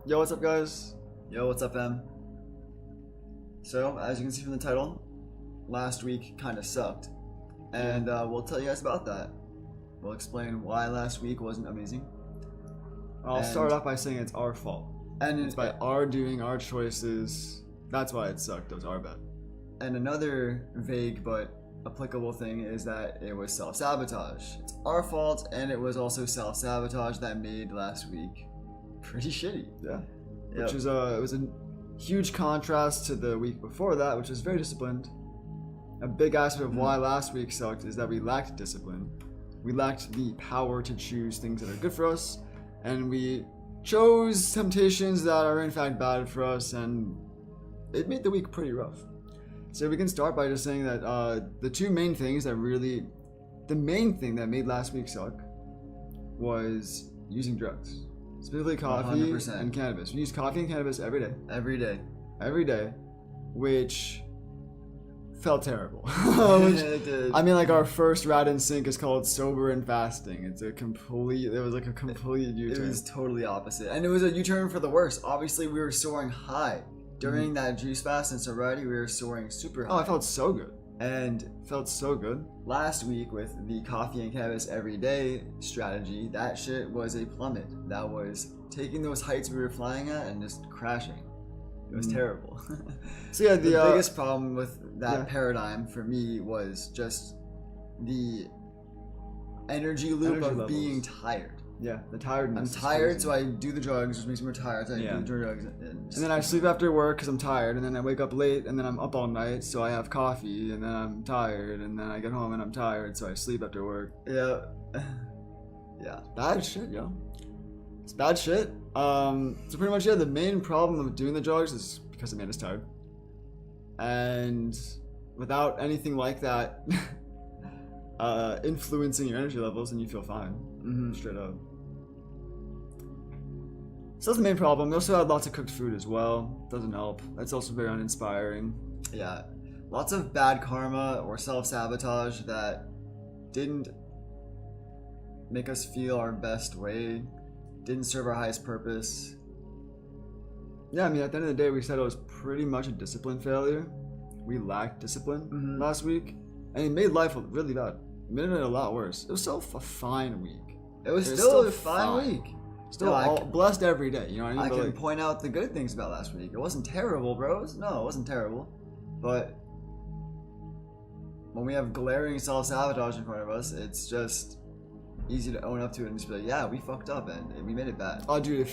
Yo, what's up, guys? Yo, what's up, Em? So, as you can see from the title, last week kind of sucked. And we'll tell you guys about that. We'll explain why last week wasn't amazing. I'll start off by saying it's our fault. And It's by our doing, our choices. That's why it sucked. It was our bad. And another vague but applicable thing is that it was self-sabotage. It's our fault, and it was also self-sabotage that made last week pretty shitty. Yeah. Yep. Which is it was a huge contrast to the week before that, which was very disciplined. A big aspect of why last week sucked is that we lacked discipline. We lacked the power to choose things that are good for us, and we chose temptations that are in fact bad for us, and it made the week pretty rough. So we can start by just saying that the two main things that really, the main thing that made last week suck was using drugs. Specifically coffee 100%. and cannabis. We use coffee and cannabis every day. Every day. Which felt terrible. It did. I mean, like, our first Rad in Sync is called Sober and Fasting. It was like a complete It U-turn. was totally opposite. And it was a U-turn for the worse. Obviously, we were soaring high. During that juice fast and sobriety, we were soaring super high. Oh, I felt so good. And Felt so good. last week with the coffee and cannabis every day strategy, that shit was a plummet. That was taking those heights we were flying at and just crashing. It was terrible. So yeah, The the biggest problem with that yeah. paradigm for me was just the energy loop Energy of levels. being tired. yeah, the tiredness. I'm is tired, crazy. so I do the drugs, which makes me more tired. So I Yeah. do the drugs. And then I sleep after work because I'm tired, and then I wake up late, and then I'm up all night, so I have coffee, and then I'm tired, and then I get home and I'm tired, so I sleep after work. Yeah. Yeah. Bad shit, yo. It's bad shit. So pretty much, yeah, the main problem of doing the drugs is because it made us tired. And without anything like that influencing your energy levels, and you feel fine. Straight up. So that's the main problem. We also had lots of cooked food as well. Doesn't help. That's also very uninspiring. Yeah. Lots of bad karma or self-sabotage that didn't make us feel our best way, didn't serve our highest purpose. Yeah, I mean, at the end of the day, we said it was pretty much a discipline failure. We lacked discipline last week, and it made life really bad. It made it a lot worse. It was still a fine week. It was It's still still a fine fine. week. Still No, all blessed every day, you know what I mean? I But, can like, point out the good things about last week. It wasn't terrible, bros. No, it wasn't terrible. But when we have glaring self-sabotage in front of us, it's just easy to own up to it and just be like, yeah, we fucked up and we made it bad. oh, dude,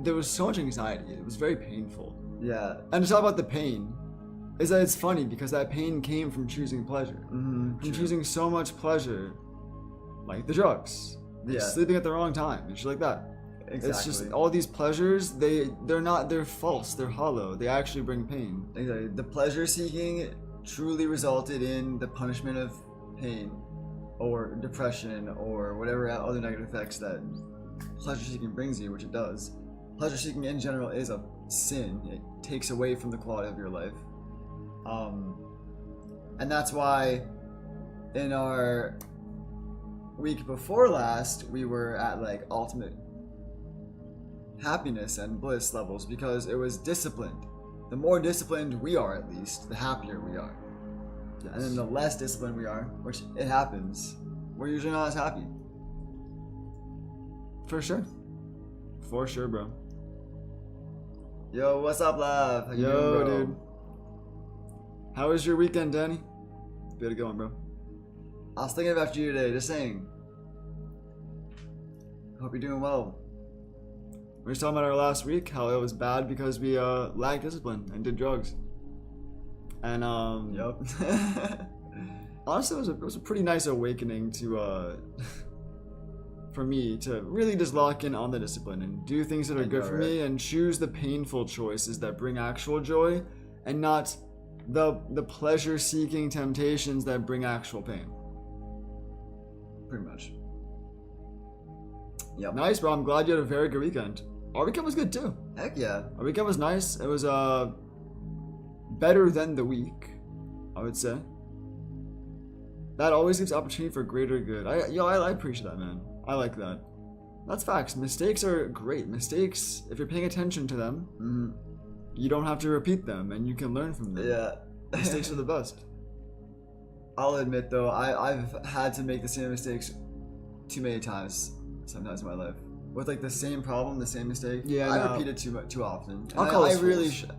there was so much anxiety. It was very painful. Yeah. And to talk about the pain, is that it's funny because that pain came from choosing pleasure. Mm-hmm. From choosing so much pleasure, like the drugs. Yeah. Sleeping at the wrong time and shit like that. Exactly. It's just all these pleasures, they're false, they're hollow, they actually bring pain. Exactly. The pleasure seeking truly resulted in the punishment of pain or depression or whatever other negative effects that pleasure seeking brings you, which it does. Pleasure seeking in general is a sin. It takes away from the quality of your life. And that's why in our week before last, we were at like ultimate happiness and bliss levels because it was disciplined. The more disciplined we are, at least, the happier we are. Yes. And then the less disciplined we are, which it happens, we're usually not as happy. For sure. For sure, bro. Yo, what's up, love? How you Yo, doing, bro? dude. How was your weekend, Danny? Good going, bro. I was thinking about you today, just saying. Hope you're doing well. We were talking about our last week, how it was bad because we lacked discipline and did drugs. And Yup. honestly, it was a pretty nice awakening to for me to really just lock in on the discipline and do things that are good for me and choose the painful choices that bring actual joy and not the pleasure-seeking temptations that bring actual pain. Pretty much. Yep. Nice, bro. I'm glad you had a very good weekend. Our weekend was good too. Heck yeah. Our weekend was nice. It was better than the week, I would say. That always gives opportunity for greater good. I appreciate that, man. I like that. That's facts. Mistakes are great. Mistakes, if you're paying attention to them, you don't have to repeat them, and you can learn from them. Yeah. Mistakes are the best. I'll admit though, I've had to make the same mistakes too many times sometimes in my life. With like the same problem, the same mistake. Yeah, I no. repeat it too often. I'll And call I us really fools. should.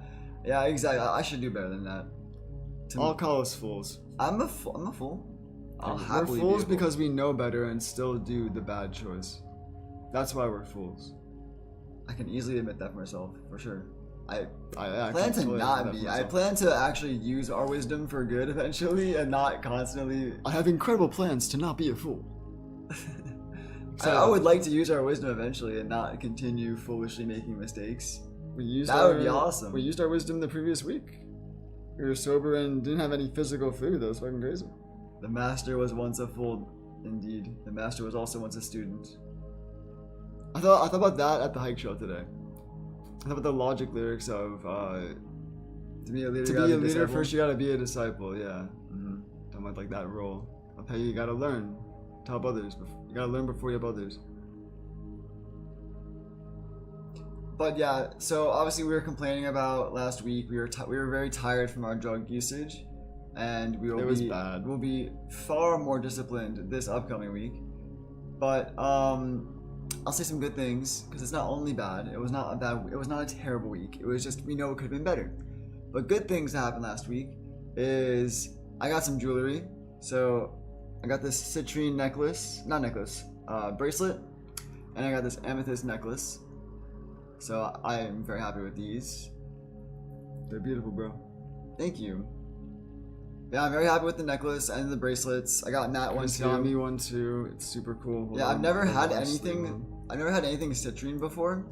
Yeah, exactly. I should do better than that. I'll call us fools. I'm a fool. I'll We're happily fools be a fool. because we know better and still do the bad choice. That's why we're fools. I can easily admit that for myself, for sure. I I plan to completely not admit be. that I myself. plan to actually use our wisdom for good eventually, and not constantly. I have incredible plans to not be a fool. I would like to use our wisdom eventually and not continue foolishly making mistakes. We used That would be awesome. We used our wisdom the previous week. We were sober and didn't have any physical food. That was fucking crazy. The master was once a fool, indeed. The master was also once a student. I thought about that at the hike trail today. I thought about the logic lyrics of To be a leader, to you be gotta a leader disciple. first you gotta be a disciple. Yeah, Mhm. talking about like that role of how you gotta learn to help others. You gotta learn before you help others. But yeah, so obviously we were complaining about last week. We were very tired from our drug usage, and we will It was be bad. we'll be far more disciplined this upcoming week. But I'll say some good things because it's not only bad. It was not a terrible week. It was just we know it could have been better. But good things that happened last week is I got some jewelry. So I got this citrine bracelet, and I got this amethyst necklace. So I am very happy with these. They're beautiful, bro. Thank you. Yeah, I'm very happy with the necklace and the bracelets. I got that one Chris too. got me one too. It's super cool. Hold Yeah, on. I've never Hold had on, anything. sleeve one. I've never had anything citrine before.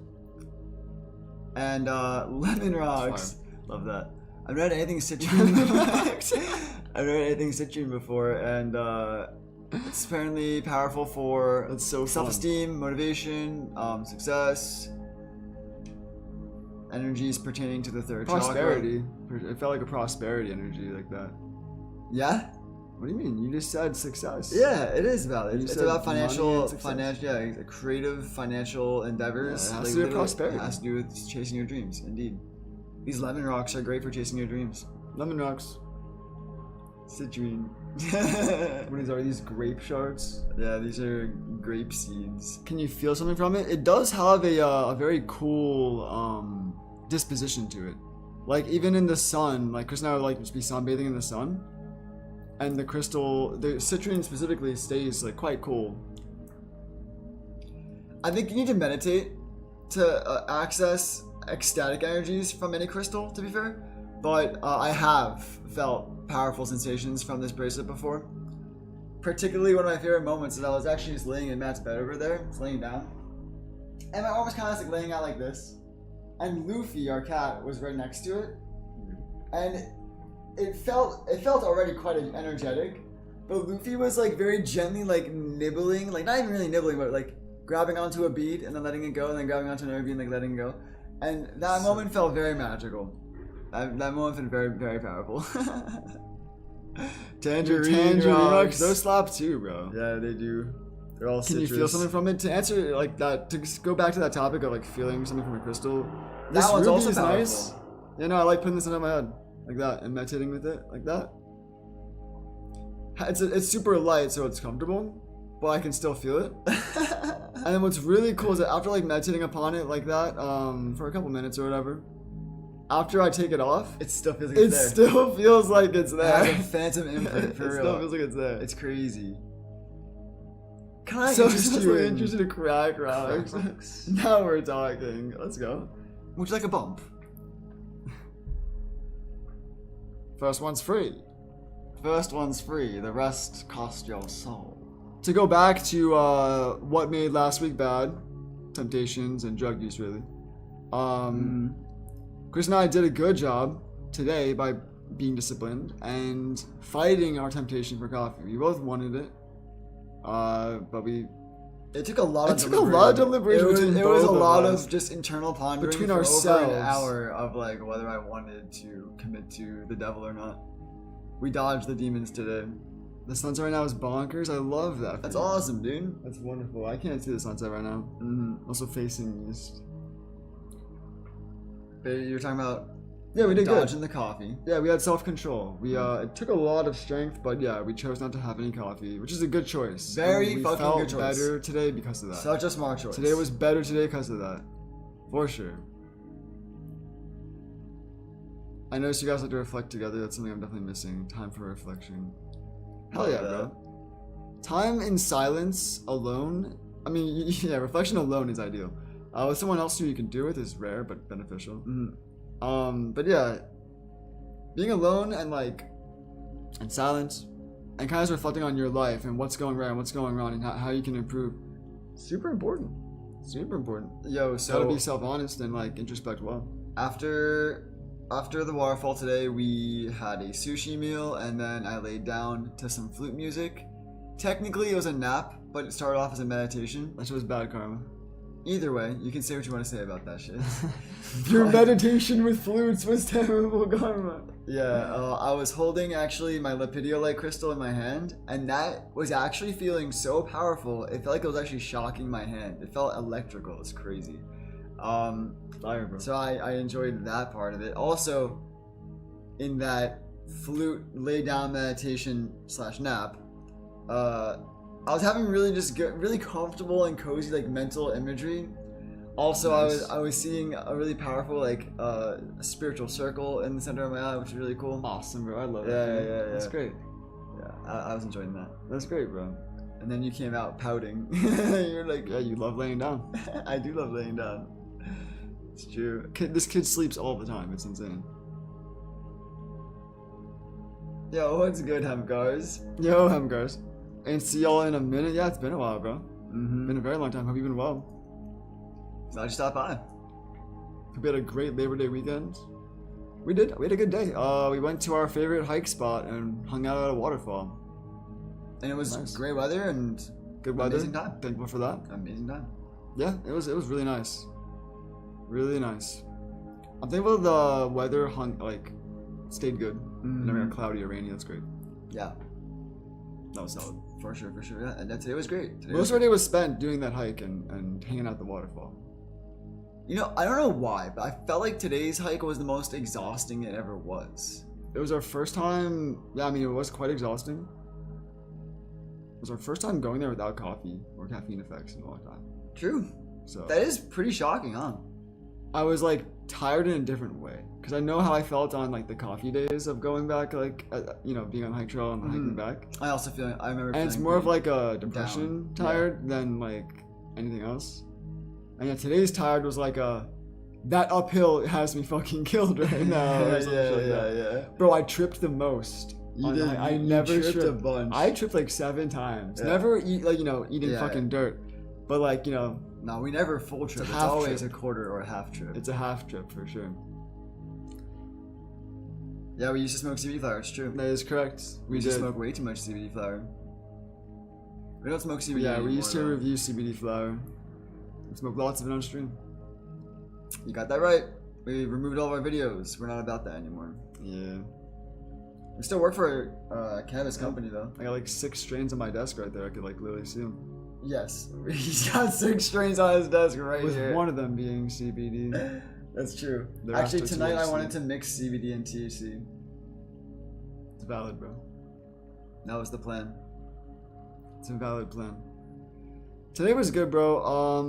And lemon rocks. Love that. I've never had anything citrine. I've never had anything citrine before, and it's apparently powerful for That's so fun. self-esteem, motivation, success, energies pertaining to the third Prosperity. It felt like a prosperity energy like that. chakra. Yeah. What do you mean? You just said success. Yeah, it is about it. You It's said about money financial, and success. creative financial endeavors. Yeah, it has Like, to do with literally, prosperity. It has to do with chasing your dreams. Indeed, these lemon rocks are great for chasing your dreams. Lemon rocks. Citrine. What are these grape shards? Yeah, these are grape seeds. Can you feel something from it? It does have a very cool disposition to it. Like even in the sun, like Chris and I would like to be sunbathing in the sun, and the citrine specifically stays like quite cool. I think you need to meditate to access ecstatic energies from any crystal, to be fair. But I have felt powerful sensations from this bracelet before. Particularly one of my favorite moments is I was actually just laying in Matt's bed over there, just laying down. And my arm was kind of like laying out like this. And Luffy, our cat, was right next to it. And it felt already quite energetic. But Luffy was like very gently like nibbling, like not even really nibbling, but like grabbing onto a bead and then letting it go, and then grabbing onto another bead and like letting it go. And that moment felt very magical. That moment felt very, very powerful. Tangerine rocks. Those slap too, bro. Yeah, they do. They're all Can you feel something from it? To answer like that, to go back to that topic of like feeling something from a crystal. That one's ruby also is powerful. nice. Yeah, no, I like putting this under my head like that and meditating with it like that. It's super light, so it's comfortable, but I can still feel it. And then what's really cool is that after like meditating upon it like that, for a couple minutes or whatever, after I take it off, It still feels like it it's there. still feels like it's It there. has a phantom imprint for It real. still feels like it's there. It's crazy. Can I So interest you in interested in crack rocks. rocks? Now we're talking. Let's go. Would you like a bump? First one's free. First one's free, the rest cost your soul. To go back to what made last week bad, temptations and drug use really. Chris and I did a good job today by being disciplined and fighting our temptation for coffee. We both wanted it, but It took a lot of It took a lot of deliberation It was, between it was a both of lot us. of just internal pondering Between for over ourselves. an hour of like whether I wanted to commit to the devil or not. We dodged the demons today. The sunset right now is bonkers. I love that. That's for you. awesome, dude. That's wonderful. I can't see the sunset right now. Also facing east. But you're talking about Yeah, we did good. dodging the coffee. Yeah, we had self-control. We it took a lot of strength, but yeah, we chose not to have any coffee, which is a good choice. Very we fucking felt good choice. better today because of that. Such a smart choice. Today was better today because of that, for sure. I noticed you guys like to reflect together. That's something I'm definitely missing. Time for reflection. Hell yeah, bro. Time in silence alone. I mean, yeah, reflection alone is ideal. With someone else who you can do with is rare but beneficial. But yeah, being alone and like in silence and kind of reflecting on your life and what's going right and what's going wrong and how you can improve. Super important. Super important. Yo, Gotta so be self-honest and like introspect well. after the waterfall today, we had a sushi meal, and then I laid down to some flute music. Technically, it was a nap, but it started off as a meditation. That shit was bad karma. Either way, you can say what you want to say about that shit. Your meditation with flutes was terrible karma. Yeah, I was holding actually my Lepidolite crystal in my hand, and that was actually feeling so powerful. It felt like it was actually shocking my hand. It felt electrical. It's crazy. Fire, bro. So I enjoyed that part of it. Also, in that flute lay down meditation / nap, I was having really really comfortable and cozy like mental imagery. Also, Nice. I was seeing a really powerful like spiritual circle in the center of my eye, which is really cool. Awesome, bro. I love Yeah, that. yeah, That's yeah. great. Yeah, I was enjoying that. That's great, bro. And then you came out pouting. You're like, Yeah, you love laying down. I do love laying down. It's true. This kid sleeps all the time. It's insane. Yo, what's good, Hemcars? Yo, Hemgars. And see y'all in a minute. Yeah, it's been a while, bro. Mm-hmm. Been a very long time. Hope you've been well. Glad you stopped by. Hope you had a great Labor Day weekend. We did. We had a good day. We went to our favorite hike spot and hung out at a waterfall. And it was Nice. great weather and Good weather. Amazing time. Thankful for that. amazing time. Yeah, it was really nice. Really nice. I'm thankful the weather stayed good. Never got cloudy or rainy. That's great. Yeah, That was solid. for sure. Yeah, and today was great. Most of our day was spent doing that hike and hanging out at the waterfall. You know, I don't know why, but I felt like today's hike was the most exhausting it ever was. It was our first time. Yeah, I mean, it was quite exhausting. It was our first time going there without coffee or caffeine effects in a long time. True. So That is pretty shocking, huh? I was like tired in a different way because I know how I felt on like the coffee days of going back, being on hike trail and hiking back. I also feel. I remember. And it's feeling more of pretty- like a depression down. tired than like anything else. And yeah, today's tired was like that uphill has me fucking killed right now. or some shit like that. yeah. Bro, I tripped the most. You on did. I you never tripped a bunch. I tripped like 7 times. Yeah. Never eating Yeah. fucking dirt. But like, No, we never full trip. It's half always trip. a quarter or a half trip. it's a half trip for sure. Yeah, we used to smoke CBD flower. It's true. That is correct. We We used to did. smoke way too much CBD flower. We don't smoke CBD Yeah, anymore, we used to though. review CBD flower. We smoke lots of it on stream. You got that right. We removed all of our videos. We're not about that anymore. Yeah. We still work for a cannabis company though. I got like 6 strains on my desk right there. I could like literally see them. Yes, he's got 6 strains on his desk right With here. one of them being CBD. That's true. The Actually, rest are tonight I THC. wanted to mix CBD and THC. It's valid, bro. That was the plan. It's a valid plan. Today was good, bro.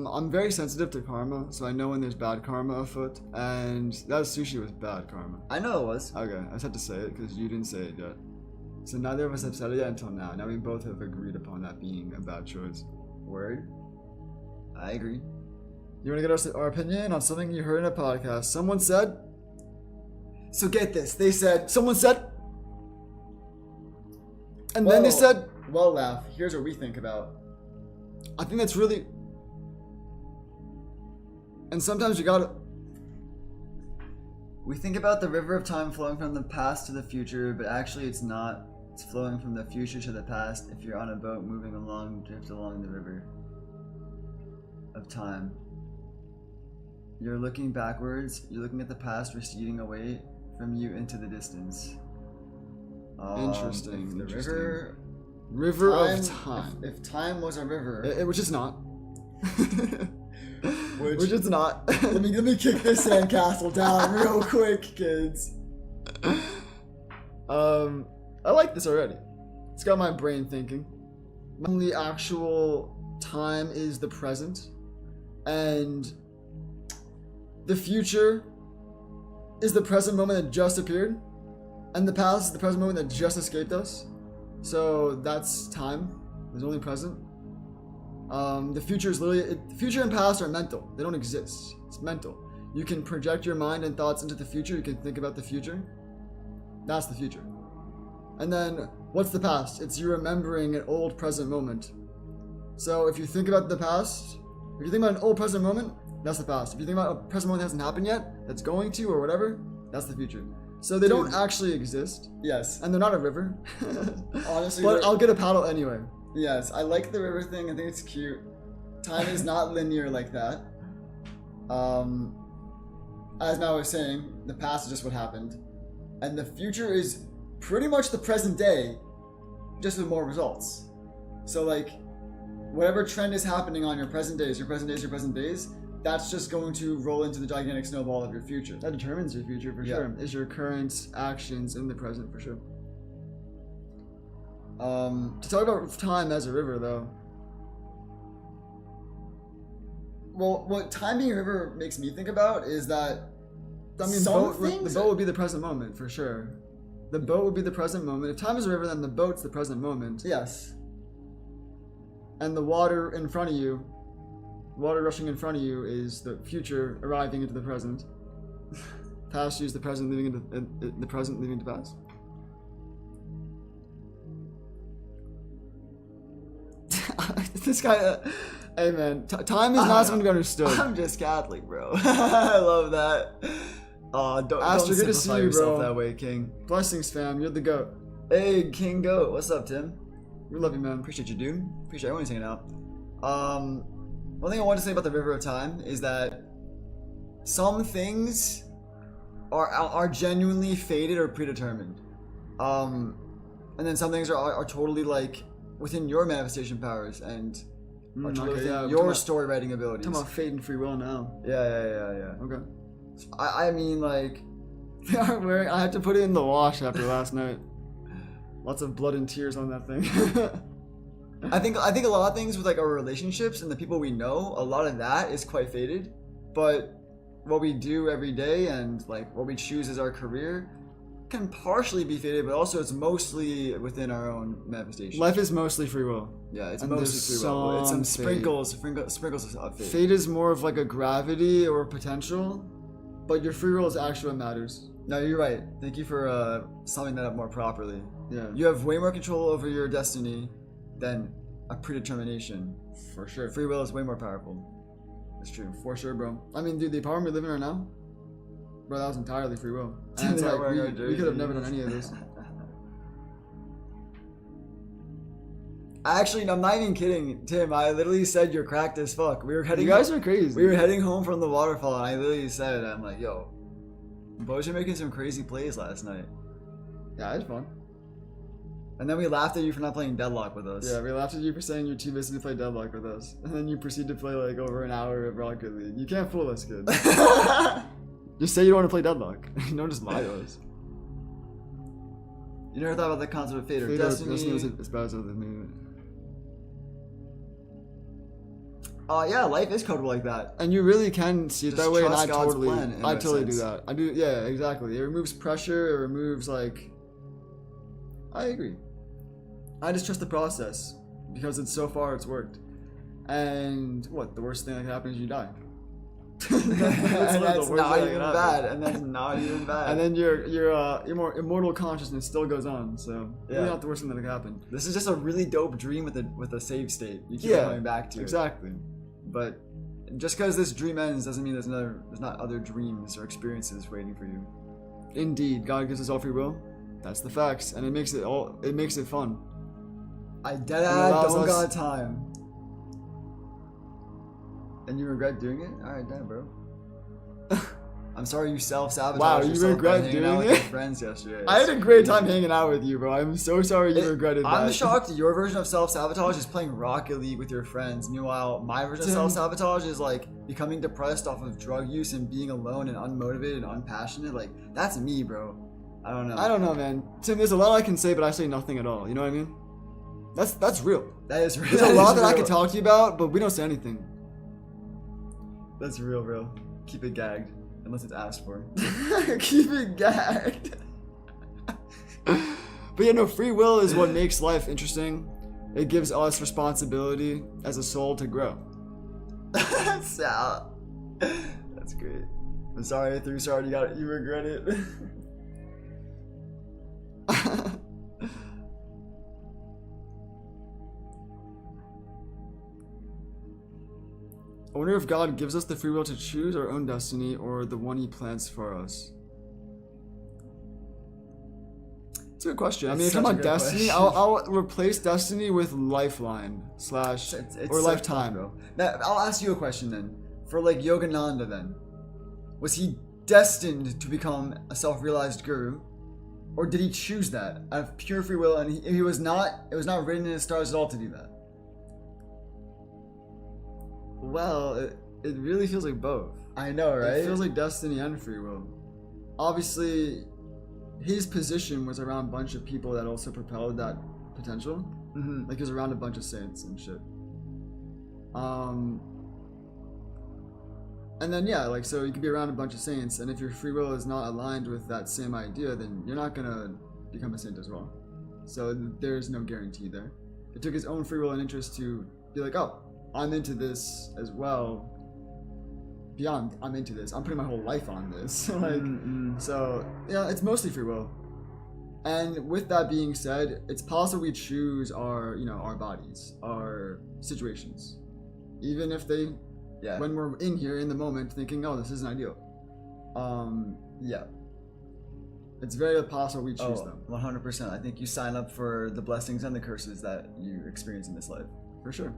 I'm very sensitive to karma, so I know when there's bad karma afoot, and that sushi was bad karma. I know it was. Okay, I just had to say it because you didn't say it yet. So neither of us have said it yet until now. Now we both have agreed upon that being a bad choice. Word. I agree. You want to get our opinion on something you heard in a podcast? Someone said. So get this. They said. Someone said. And then they Well- said. Well, laugh. Here's what we think about. I think that's really. And sometimes you gotta. We think about the river of time flowing from the past to the future, but actually it's not. It's flowing from the future to the past. If you're on a boat moving along, drift along the river of time. You're looking backwards, you're looking at the past receding away from you into the distance. Interesting, If the interesting. river River of time. If time was a river, Which it's not. Which it's not. let me kick this sandcastle down real quick, kids. I like this already. It's got my brain thinking. The actual time is the present, and the future is the present moment that just appeared, and the past is the present moment that just escaped us. So that's time. There's only present. The future is literally future and past are mental. They don't exist. It's mental. You can project your mind and thoughts into the future. You can think about the future. That's the future. And then what's the past? It's you remembering an old present moment. So if you think about the past, if you think about an old present moment, that's the past. If you think about a present moment that hasn't happened yet, that's going to or whatever, that's the future. So they don't actually exist, Yes. and they're not a river. Honestly, but I'll get a paddle anyway. Yes, I like the river thing. I think it's cute. Time is not linear like that. As Matt was saying, the past is just what happened, and the future is pretty much the present day, just with more results. So like, whatever trend is happening on your present days, that's just going to roll into the gigantic snowball of your future. That determines your future for sure. Is your current actions in the present for sure. To talk about time as a river, though. Well, what time being a river makes me think about is that I mean, the boat would be the present moment for sure. The boat would be the present moment. If time is a river, then the boat's the present moment. Yes. And the water in front of you, water rushing in front of you, is the future arriving into the present. Past you is the present leaving into the present leaving into past. This guy, hey man, time is not something to be understood. I'm just Catholic, bro. I love that. Don't Aster, good to see you, yourself bro. that way, King. Blessings, fam. You're the goat. Hey, King Goat. What's up, Tim? We love you, man. Appreciate you, dude. Appreciate everyone's hanging out. One thing I want to say about the River of Time is that some things are genuinely fated or predetermined. And then some things are totally like within your manifestation powers and are totally within your story writing abilities. Talking about fate and free will now. Yeah. Okay. I mean, like, I had to put it in the wash after last night. Lots of blood and tears on that thing. I think a lot of things with like our relationships and the people we know, a lot of that is quite fated. But what we do every day and like what we choose as our career can partially be fated, but also it's mostly within our own manifestation. Life is mostly free will. Yeah, it's and mostly free will. It's some fate. sprinkles of fate. Fate is more of like a gravity or potential, but your free will is actually what matters. No, you're right. Thank you for summing that up more properly. Yeah. You have way more control over your destiny than a predetermination. For sure. Free will is way more powerful. That's true. For sure, bro. I mean, dude, the apartment we live in right now, bro, that was entirely free will. And it's like, we could have never done any of this. Actually, I'm not even kidding, Tim. I literally said you're cracked as fuck. We were heading. You guys are crazy. We were heading home from the waterfall, and I literally said, "I'm like, yo, boys are making some crazy plays last night." Yeah, it's fun. And then we laughed at you for not playing Deadlock with us. Yeah, we laughed at you for saying you're too busy to play Deadlock with us, and then you proceed to play like over an hour of Rocket League. You can't fool us, kid. Just say you don't want to play Deadlock. You don't just lie to us. You never thought about the concept of fate or destiny? Destiny was as bad as other than me. Yeah, life is coded like that. And you really can see it Just that way, and I trust God's totally plan in that do sense. that. I do, yeah, exactly. It removes pressure. It removes like. I agree. I just trust the process because so far it's worked. And what the worst thing that can happen is you die. And that's not even bad. And that's not even bad. And then your more immortal consciousness still goes on. So Yeah. really not the worst thing that could happen. This is just a really dope dream with a save state. You keep going back to exactly. it. But just because this dream ends doesn't mean there's not other dreams or experiences waiting for you. Indeed, God gives us all free will. That's the facts, and it makes it fun. I don't got time. And you regret doing it? Alright, damn, bro. I'm sorry you self-sabotaged Wow, you yourself by regret hanging doing out with it? your friends yesterday. I had a great time hanging out with you, bro. I'm so sorry you regretted that. I'm shocked your version of self-sabotage is playing Rocket League with your friends. Meanwhile, my version of Tim- self-sabotage is like becoming depressed off of drug use and being alone and unmotivated and unpassionate. Like, that's me, bro. I don't know. I don't know, man. Tim, there's a lot I can say, but I say nothing at all. You know what I mean? That's real. That is real. There's a lot that I could talk to you about, but we don't say anything. That's real, bro. Keep it gagged. Unless it's asked for. Keep it gagged. But yeah, no, free will is what makes life interesting. It gives us responsibility as a soul to grow. Sal. That's great. I'm sorry I threw sorry you regret it. I wonder if God gives us the free will to choose our own destiny or the one he plans for us. It's a good question. I mean, if you're talking about destiny, I'll replace destiny with lifeline / or lifetime. Bro. Now, I'll ask you a question then. For like Yogananda then, was he destined to become a self-realized guru? Or did he choose that out of pure free will and it was not written in his stars at all to do that? Well, it really feels like both. I know, right? It feels like destiny and free will. Obviously, his position was around a bunch of people that also propelled that potential. Mm-hmm. Like he was around a bunch of saints and shit. And then yeah, like so you could be around a bunch of saints, and if your free will is not aligned with that same idea, then you're not gonna become a saint as well. So there's no guarantee there. It took his own free will and interest to be like, oh, I'm into this as well. Beyond, I'm into this. I'm putting my whole life on this. So yeah, it's mostly free will. And with that being said, it's possible we choose our bodies, our situations, even if they, when we're in here in the moment, thinking, oh, this isn't ideal. It's very possible we choose them. 100%. I think you sign up for the blessings and the curses that you experience in this life. For sure.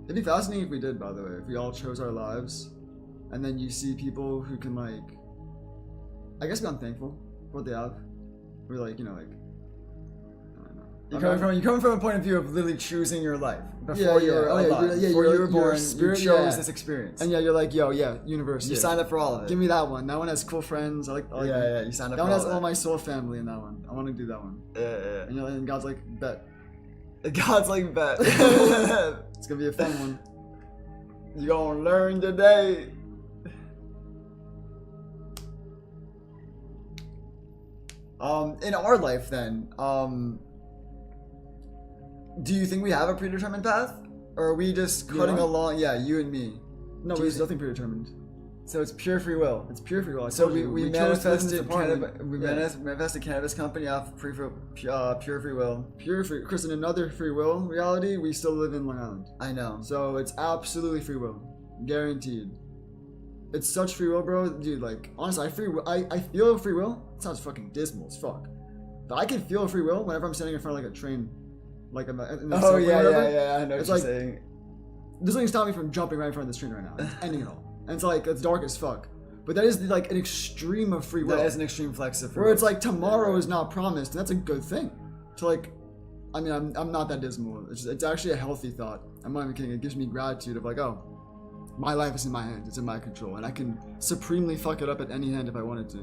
It'd be fascinating if we did, by the way, if we all chose our lives, and then you see people who can, like, I guess be unthankful for what they have. We're like, I don't know. You're coming from a point of view of literally choosing your life before you were alive. Before you were born, spirit, you chose this experience. And yeah, you're like, universe. You signed up for all of it. Give me that one. That one has cool friends. I like you signed up that for one has all all my soul family in that one. I want to do that one. Yeah. And God's like, bet. God's like, bet. It's gonna be a fun one. You gonna learn today. In our life then, do you think we have a predetermined path? Or are we just cutting along? Yeah, you and me. No, there's nothing predetermined. So it's pure free will. It's pure free will. So we manifested manifested cannabis company off pure free will. Chris, in another free will reality, we still live in Long Island. I know. So it's absolutely free will, guaranteed. It's such free will, bro. Dude, like honestly, I feel free will. It sounds fucking dismal as fuck, but I can feel free will whenever I'm standing in front of like a train, like in the subway or whatever. I know it's what like, you're saying. There's nothing stopping me from jumping right in front of this train right now. It's ending it all. And it's like, it's dark as fuck. But that is like an extreme of free will. That is an extreme flex of free will. Where it's like tomorrow is not promised, and that's a good thing. To like, I mean, I'm not that dismal. It's actually a healthy thought. I'm not even kidding. It gives me gratitude of like, oh, my life is in my hands. It's in my control. And I can supremely fuck it up at any hand if I wanted to.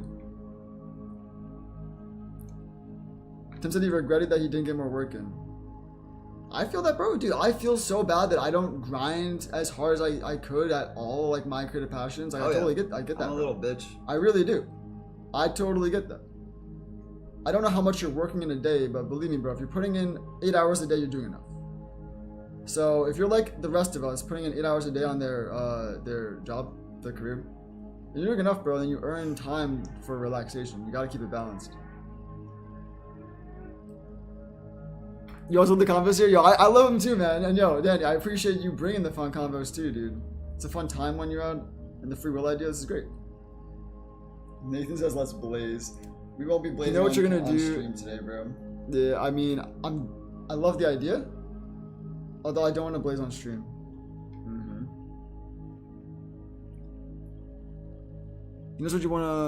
Tim said he regretted that he didn't get more work in. I feel that, bro, dude. I feel so bad that I don't grind as hard as I could at all, like my creative passions. I totally get that. I'm a little bitch. I really do. I totally get that. I don't know how much you're working in a day, but believe me, bro, if you're putting in 8 hours a day, you're doing enough. So if you're like the rest of us, putting in 8 hours a day on their job, their career, you're doing enough, bro. Then you earn time for relaxation. You gotta keep it balanced. You also love the convos here? Yo, I love them too, man. And yo, Danny, I appreciate you bringing the fun convos too, dude. It's a fun time when you're out, and the free will idea, this is great. Nathan says let's blaze. We won't be blazing. You know what you're gonna on do stream today, bro. Yeah, I mean, I love the idea, although I don't want to blaze on stream. He knows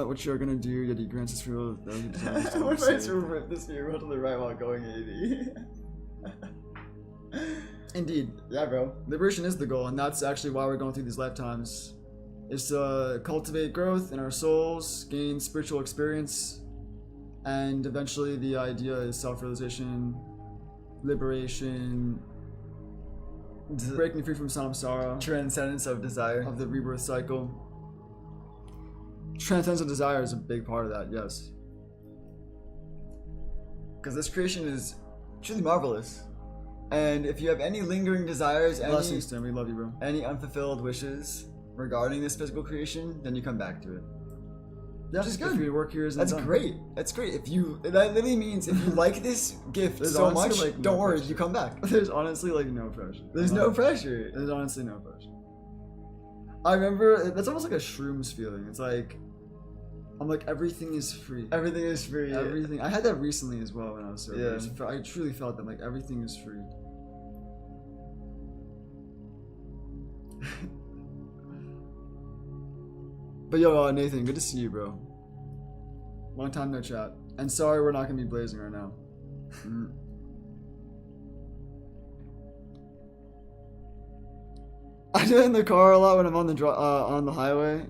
what you're gonna do, yet he grants his free will. What if I just rip the sphere wheel to the right while going 80? Indeed. Yeah, bro. Liberation is the goal, and that's actually why we're going through these lifetimes. Is to cultivate growth in our souls, gain spiritual experience, and eventually the idea is self-realization, liberation, breaking free from samsara, Transcendence of desire. of the rebirth cycle. Transcendence of desire is a big part of that, yes. Because this creation is truly marvelous. And if you have any lingering desires, Blessings, Tim. We love you, bro. any unfulfilled wishes regarding this physical creation, then you come back to it. Yeah, Which is good. If your work here isn't That's done. great. That's great. That literally means if you like this gift There's so honestly, much, like, no don't worry, pressure. you come back. There's honestly like no pressure. There's no pressure. There's honestly no pressure. I remember that's almost like a shrooms feeling. It's like I'm like everything is free. Everything is free. Everything. I had that recently as well when I was sober. Yeah. I truly felt that like everything is free. But yo, Nathan, good to see you, bro. Long time no chat. And sorry we're not gonna be blazing right now. I do it in the car a lot when I'm on the highway.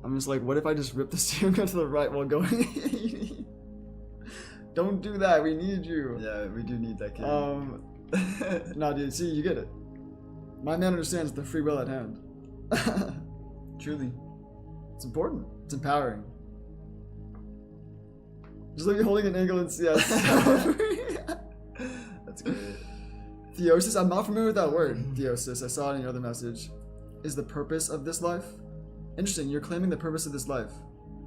I'm just like, what if I just rip the steering wheel to the right while going 80? Don't do that. We need you. Yeah, we do need that kid. No, dude. See, you get it. My man understands the free will at hand. Truly. It's important. It's empowering. Just like holding an angle in CS. That's great. Theosis. I'm not familiar with that word. Theosis. I saw it in your other message. Is the purpose of this life? Interesting. You're claiming the purpose of this life.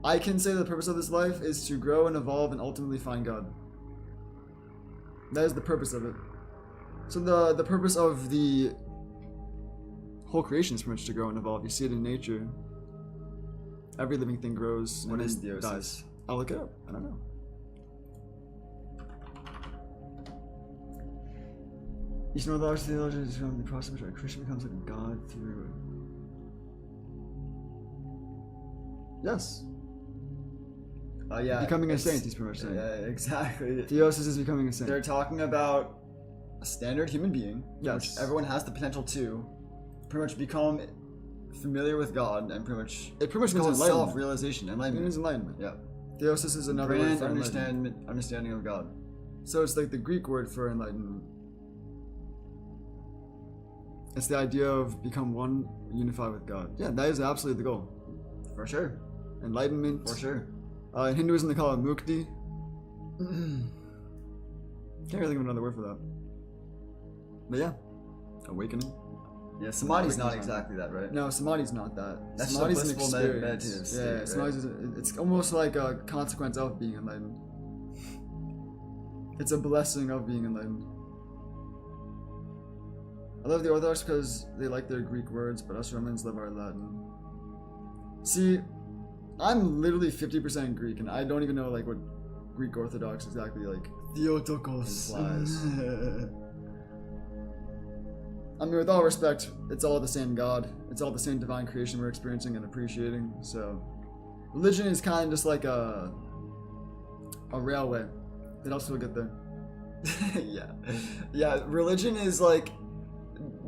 I can say the purpose of this life is to grow and evolve and ultimately find God. That is the purpose of it. So the purpose of the whole creation is pretty much to grow and evolve. You see it in nature. Every living thing grows and What is then theosis? dies. I'll look it up. I don't know. Eastern Orthodox theology is from the process in which a Christian becomes like a god through. Yes. Yeah. Becoming a it's- saint, he's pretty much saying. Yeah, exactly. Theosis is becoming a saint. They're talking about a standard human being, Yes. which everyone has the potential to pretty much become familiar with God and pretty much It pretty much means called enlightenment. self-realization, It enlightenment. means enlightenment. Yeah. Theosis is another word Grand for enlightenment. understanding of God. So it's like the Greek word for enlightenment. It's the idea of become one, unified with God. Yeah, that is absolutely the goal. For sure. Enlightenment. For sure. In Hinduism, they call it mukti. Can't really think of another word for that. But yeah, awakening. Yeah, samadhi's not Awakening's exactly that, right? No, samadhi's not that. That's just a samadhi's an blissful experience. meditative state, Yeah, right? samadhi's it's almost like a consequence of being enlightened. It's a blessing of being enlightened. I love the Orthodox because they like their Greek words, but us Romans love our Latin. See, I'm literally 50% Greek, and I don't even know like what Greek Orthodox exactly like Theotokos. implies. I mean, with all respect, it's all the same God. It's all the same divine creation we're experiencing and appreciating. So, religion is kind of just like a railway that helps people get there. Yeah, religion is like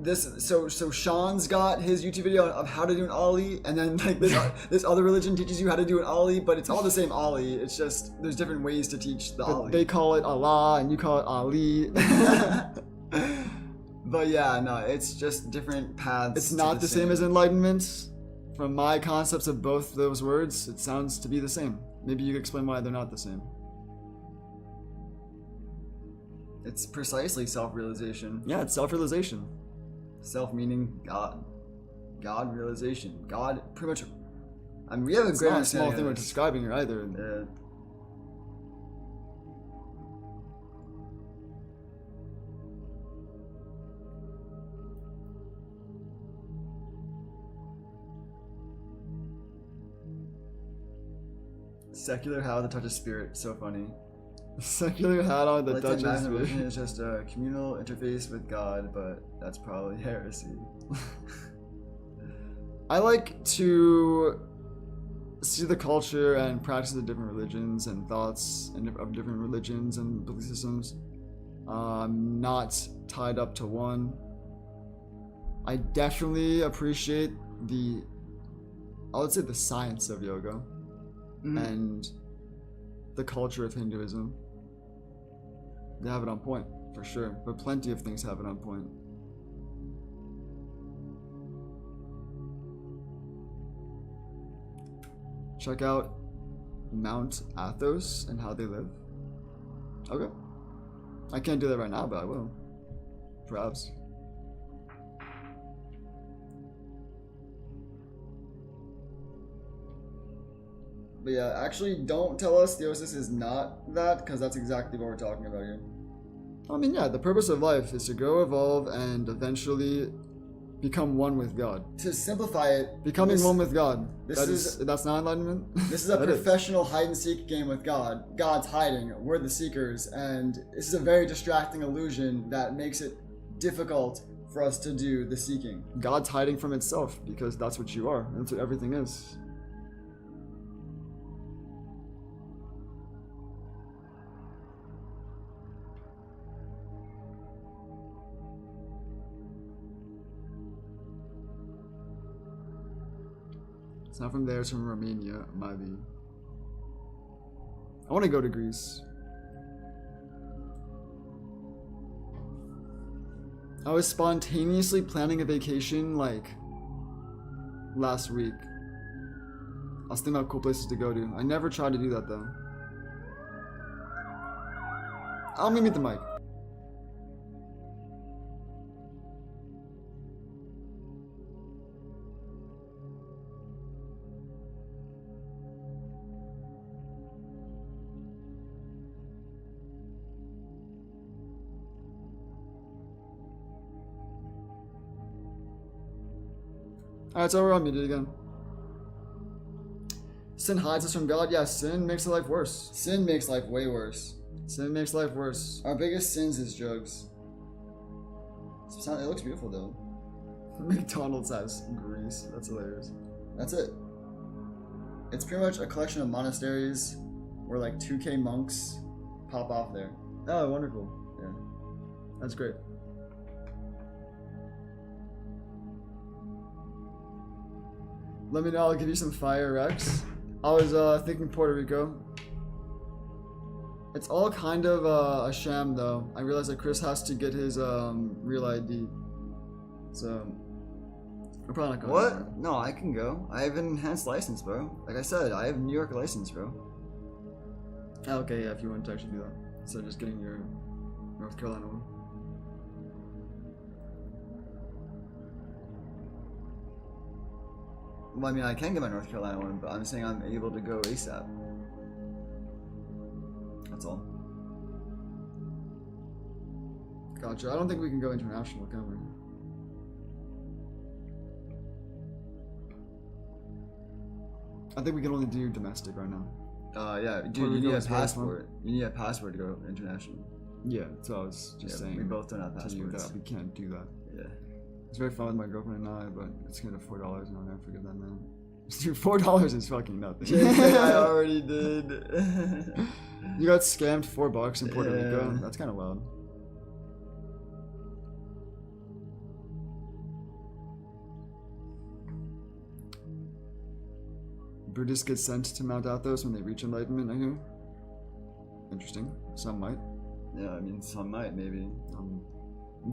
this. So Sean's got his YouTube video of how to do an ollie, and then like this other religion teaches you how to do an ollie, but it's all the same ollie. It's just there's different ways to teach the But ollie. they call it Allah, and you call it Ali. But yeah, no, it's just different paths. It's to not the same as enlightenment. From my concepts of both those words, it sounds to be the same. Maybe you could explain why they're not the same. It's precisely self-realization. Yeah, it's self-realization. Self meaning God. God realization. God pretty much. I mean, we have a It's great not a small understanding thing we're of this. describing here either. Secular how to touch a spirit. So funny. Secular hat on the Like to Dutch imagine religion is just a communal interface with God, but that's probably heresy. I like to see the culture and practice of different religions and thoughts of different religions and belief systems. Not tied up to one. I definitely appreciate I would say the science of yoga and the culture of Hinduism. They have it on point, for sure. But plenty of things have it on point. Check out Mount Athos and how they live. Okay. I can't do that right now, but I will. Perhaps. But yeah, actually, don't tell us Theosis is not that, because that's exactly what we're talking about here. I mean, yeah, the purpose of life is to grow, evolve, and eventually become one with God. To simplify it, Becoming one with God. This That's not enlightenment? This is a professional hide-and-seek game with God. God's hiding, we're the seekers, and this is a very distracting illusion that makes it difficult for us to do the seeking. God's hiding from itself, because that's what you are. That's what everything is. It's not from there, it's from Romania, maybe. I want to go to Greece. I was spontaneously planning a vacation like last week. I was thinking about cool places to go to. I never tried to do that though. I'll meet the mic. Alright, so we're on muted again. Sin hides us from God. Yeah, sin makes life worse. Sin makes life way worse. Sin makes life worse. Our biggest sins is drugs. It looks beautiful though. McDonald's has Greece. That's hilarious. That's it. It's pretty much a collection of monasteries where like 2K monks pop off there. Oh, wonderful. Yeah. That's great. Let me know, I'll give you some fire Rex. I was thinking Puerto Rico. It's all kind of a sham though. I realize that Chris has to get his real ID. So, we're probably not going. What? No, I can go. I have an enhanced license, bro. Like I said, I have New York license, bro. Okay, yeah, if you want to actually do that. Instead of just getting your North Carolina one. Well, I mean, I can get my North Carolina one, but I'm saying I'm able to go ASAP. That's all. Gotcha. I don't think we can go international, can we? I think we can only do domestic right now. Yeah, dude, Puerto you need Rico a is very passport. You need a passport to go international. Yeah, so I was just saying. We both don't have to you passports. that we can't do that. Yeah. It's very fun with my girlfriend and I, but it's gonna $4 and I'll never forget that, man. Dude, $4 is fucking nothing. I already did. You got scammed $4 in Puerto Yeah. Rico? That's kind of wild. Buddhists get sent to Mount Athos when they reach enlightenment, I hear. Interesting. Some might. Yeah, I mean, some might, maybe. I'm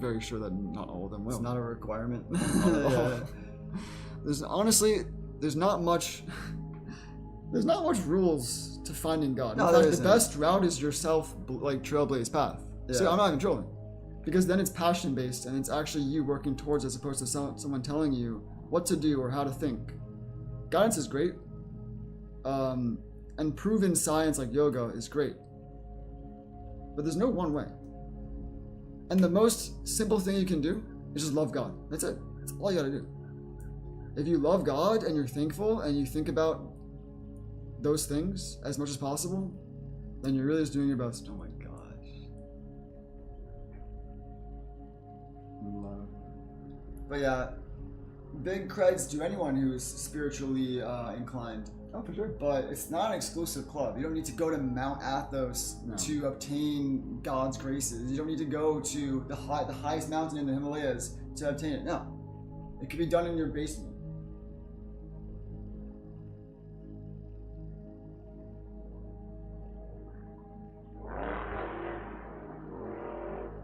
very sure that not all of them will. It's not a requirement. Yeah. There's not much rules to finding God. No, In there fact, the isn't. best route is your trailblaze path. So Yeah. I'm not even trolling, because then it's passion based and it's actually you working towards, as opposed to someone telling you what to do or how to think. Guidance is great, and proven science like yoga is great, but there's no one way. And the most simple thing you can do is just love God. That's it. That's all you gotta do. If you love God and you're thankful and you think about those things as much as possible, then you're really just doing your best. Oh my gosh. But yeah, big creds to anyone who is spiritually inclined. Oh, for sure. But it's not an exclusive club. You don't need to go to Mount Athos No. to obtain God's graces. You don't need to go to the highest mountain in the Himalayas to obtain it. No. It can be done in your basement.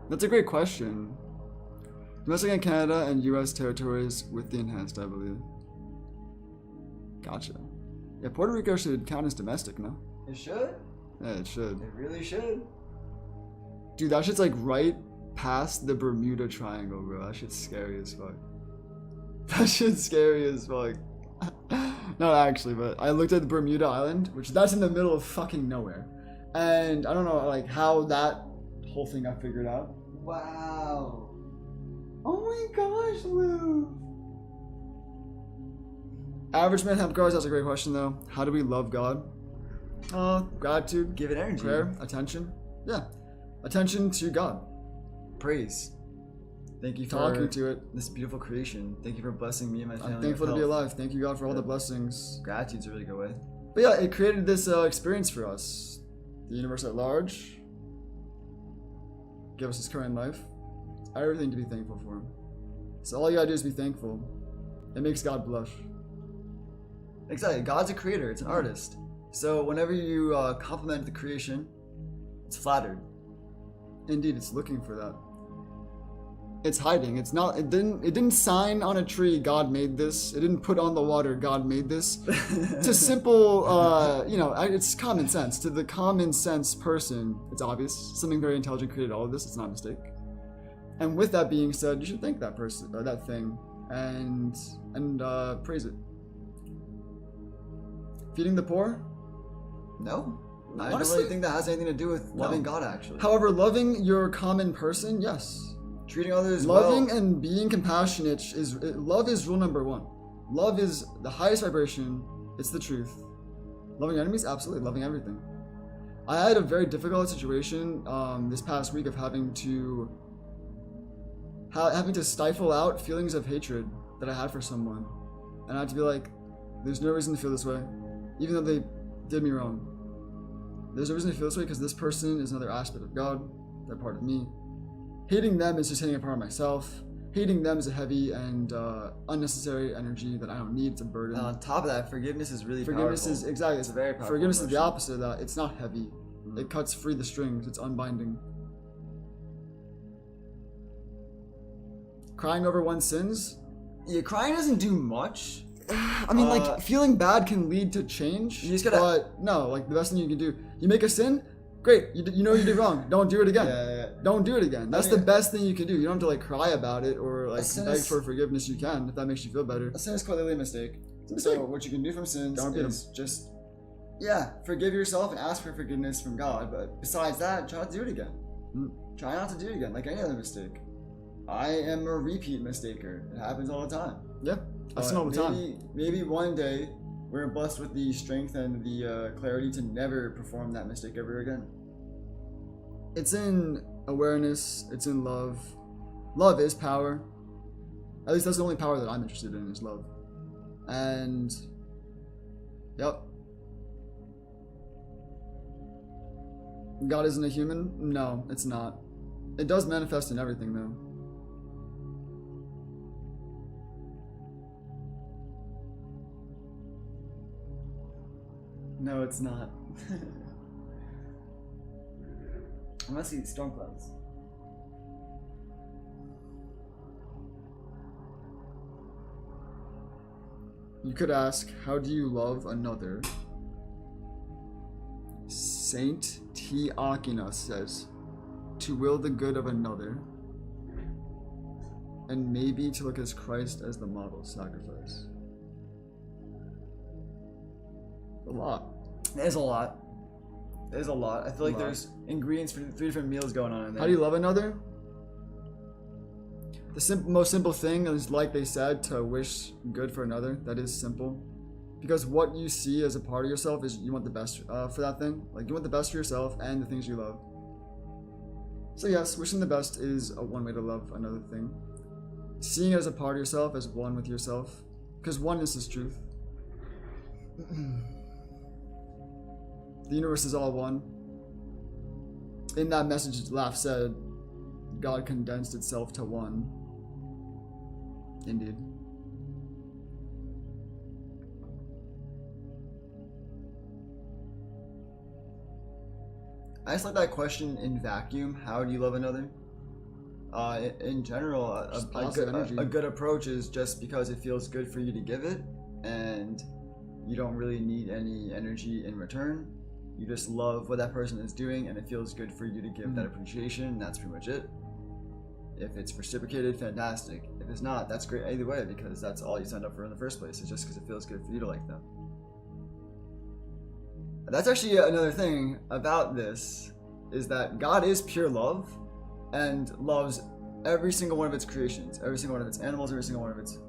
That's a great question. Domestic in Canada and U.S. territories with the enhanced, I believe. Gotcha. Yeah, Puerto Rico should count as domestic, no? It should. Yeah, it should. It really should. Dude, that shit's like right past the Bermuda Triangle, bro. That shit's scary as fuck. That shit's scary as fuck. Not actually, but I looked at the Bermuda Island, which that's in the middle of fucking nowhere. And I don't know like how that whole thing got figured out. Wow. Oh my gosh, Lou. Average Man Hemp Cars, that's a great question though. How do we love God? Gratitude, Give it energy. prayer, attention. Yeah. Attention to God. Praise. Thank you for Talking to it. this beautiful creation. Thank you for blessing me and my family. I'm thankful to with be health. alive. Thank you, God, for all the blessings. Gratitude's a really good way. But yeah, it created this experience for us. The universe at large. Give us this current life. Everything to be thankful for. So all you gotta do is be thankful. It makes God blush. Exactly. God's a creator. It's an artist. So whenever you compliment the creation, it's flattered. Indeed, it's looking for that. It's hiding. It's not. It didn't sign on a tree. God made this. It didn't put on the water. God made this. It's a simple. It's common sense to the common sense person. It's obvious. Something very intelligent created all of this. It's not a mistake. And with that being said, you should thank that person or that thing and praise it. Feeding the poor. No. I don't Honestly- really think that has anything to do with loving God, actually. However, loving your common person, yes. Treating others Loving well. and being compassionate love is rule number one. Love is the highest vibration. It's the truth. Loving enemies, absolutely. Loving everything. I had a very difficult situation this past week of having to stifle out feelings of hatred that I had for someone, and I had to be like, "There's no reason to feel this way, even though they did me wrong. There's no reason to feel this way because this person is another aspect of God. They're part of me. Hating them is just hating a part of myself. Hating them is a heavy and unnecessary energy that I don't need. It's a burden. And on top of that, forgiveness is really Forgiveness powerful. is exactly. It's a very powerful Forgiveness is the emotion. opposite of that. It's not heavy. It cuts free the strings. It's unbinding. Crying over one's sins. Yeah, crying doesn't do much. I mean, like feeling bad can lead to change. You just gotta- But no, like the best thing you can do. You make a sin. Great. You know you did wrong. Don't do it again. Yeah. Don't do it again. That's mean- the best thing you can do. You don't have to like cry about it or like sin beg is- for forgiveness. You can if that makes you feel better. A sin is quite literally a mistake. a mistake. So what you can do from sins Don't repeat is just, forgive yourself and ask for forgiveness from God. But besides that, try not to do it again. Try not to do it again, like any other mistake. I am a repeat mistaker. It happens all the time. Yeah, I sin all the time. Maybe one day we're blessed with the strength and the clarity to never perform that mistake ever again. It's in awareness. It's in love. Love is power. At least that's the only power that I'm interested in is love. And yep. God isn't a human? No, it's not. It does manifest in everything though. No, it's not. Unless see storm clouds. You could ask, how do you love another? Saint T. Aquinas says, to will the good of another, and maybe to look as Christ as the model sacrifice. A lot. There's a lot. There's a lot. I feel like A lot. there's ingredients for 3 different meals going on in there. How do you love another? The most simple thing is, like they said, to wish good for another. That is simple. Because what you see as a part of yourself is you want the best for that thing. Like, you want the best for yourself and the things you love. So yes, wishing the best is one way to love another thing. Seeing it as a part of yourself, as one with yourself. Because oneness is truth. The universe is all one. In that message, Laugh said, God condensed itself to one. Indeed. I just like that question in vacuum. How do you love another? In general, Just positive energy. a good approach is just because it feels good for you to give it, and you don't really need any energy in return. You just love what that person is doing, and it feels good for you to give that appreciation. And that's pretty much it. If it's reciprocated, fantastic. If it's not, that's great either way, because that's all you signed up for in the first place. It's just because it feels good for you to like them. That's actually another thing about this, is that God is pure love and loves every single one of its creations, every single one of its animals, every single one of its